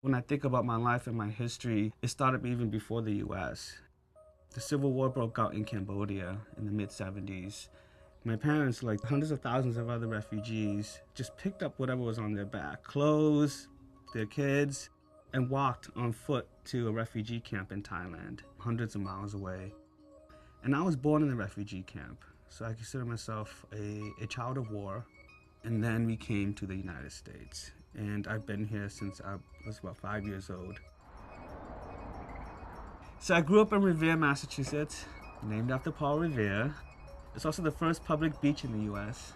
When I think about my life and my history, it started even before the US. The Civil War broke out in Cambodia in the mid-70s. My parents, like hundreds of thousands of other refugees, just picked up whatever was on their back, clothes, their kids, and walked on foot to a refugee camp in Thailand, hundreds of miles away. And I was born in a refugee camp, so I consider myself a child of war. And then we came to the United States. And I've been here since I was about 5 years old. So I grew up in Revere, Massachusetts, named after Paul Revere. It's also the first public beach in the US.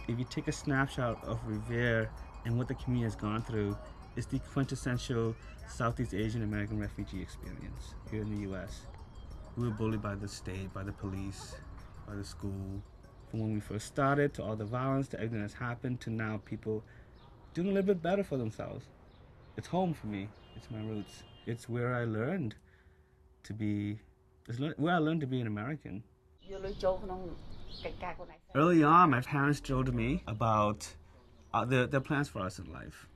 If you take a snapshot of Revere and what the community has gone through, it's the quintessential Southeast Asian American refugee experience here in the US. We were bullied by the state, by the police, by the school. From when we first started, to all the violence, to everything that's happened, to now people doing a little bit better for themselves. It's home for me. It's my roots. It's where I learned to be, it's where I learned to be an American. Early on, my parents told me about their plans for us in life.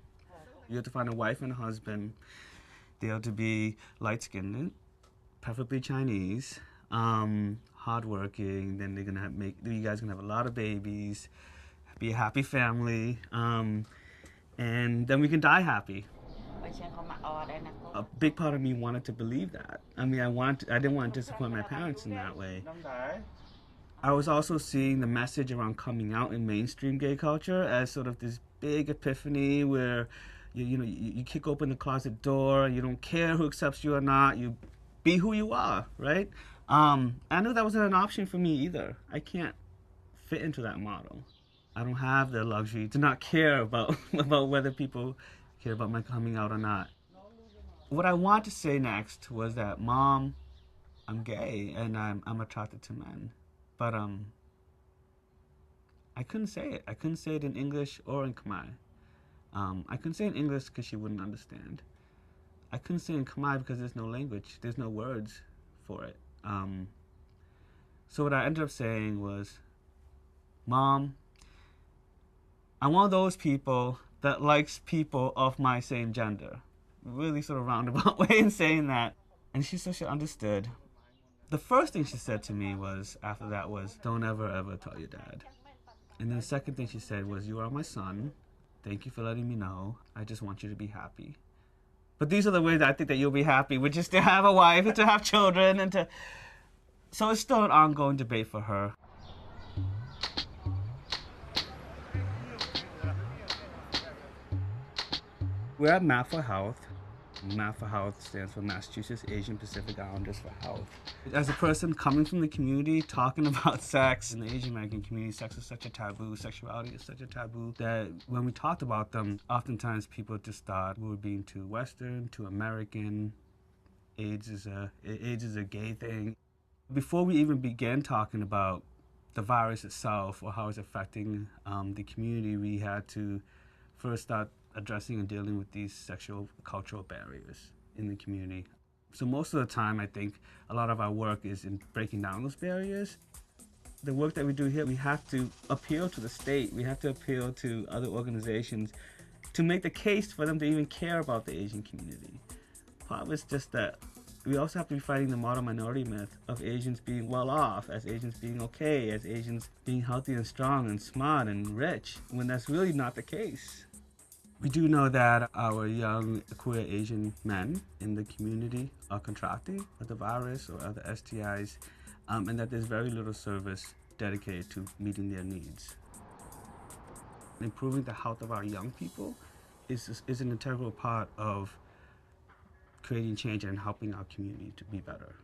You have to find a wife and a husband. They have to be light-skinned, preferably Chinese, hardworking. Then they're gonna you guys gonna have a lot of babies, be a happy family, and then we can die happy. A big part of me wanted to believe that. I mean, I didn't want to disappoint my parents in that way. I was also seeing the message around coming out in mainstream gay culture as sort of this big epiphany where you kick open the closet door, you don't care who accepts you or not, you be who you are, right? I knew that wasn't an option for me either. I can't fit into that model. I don't have the luxury to not care about whether people care about my coming out or not. What I want to say next was that, Mom, I'm gay and I'm attracted to men, but I couldn't say it. I couldn't say it in English or in Khmer. I couldn't say it in English because she wouldn't understand. I couldn't say it in Khmer because there's no language. There's no words for it. So what I ended up saying was, Mom, I'm one of those people that likes people of my same gender. Really sort of roundabout way in saying that. And she said she understood. The first thing she said to me was, after that, was, don't ever, ever tell your dad. And then the second thing she said was, you are my son. Thank you for letting me know. I just want you to be happy. But these are the ways I think that you'll be happy, which is to have a wife and to have children and to... So it's still an ongoing debate for her. We're at MAP for Health. MAP for Health stands for Massachusetts Asian Pacific Islanders for Health. As a person coming from the community, talking about sex in the Asian American community, sex is such a taboo, sexuality is such a taboo, that when we talked about them, oftentimes people just thought we were being too Western, too American. AIDS is a gay thing. Before we even began talking about the virus itself or how it's affecting the community, we had to first start addressing and dealing with these sexual cultural barriers in the community. So most of the time, I think a lot of our work is in breaking down those barriers. The work that we do here, we have to appeal to the state, we have to appeal to other organizations to make the case for them to even care about the Asian community. Part of it's just that we also have to be fighting the model minority myth of Asians being well off, as Asians being okay, as Asians being healthy and strong and smart and rich, when that's really not the case. We do know that our young queer Asian men in the community are contracting the virus or other STIs, and that there's very little service dedicated to meeting their needs. Improving the health of our young people is an integral part of creating change and helping our community to be better.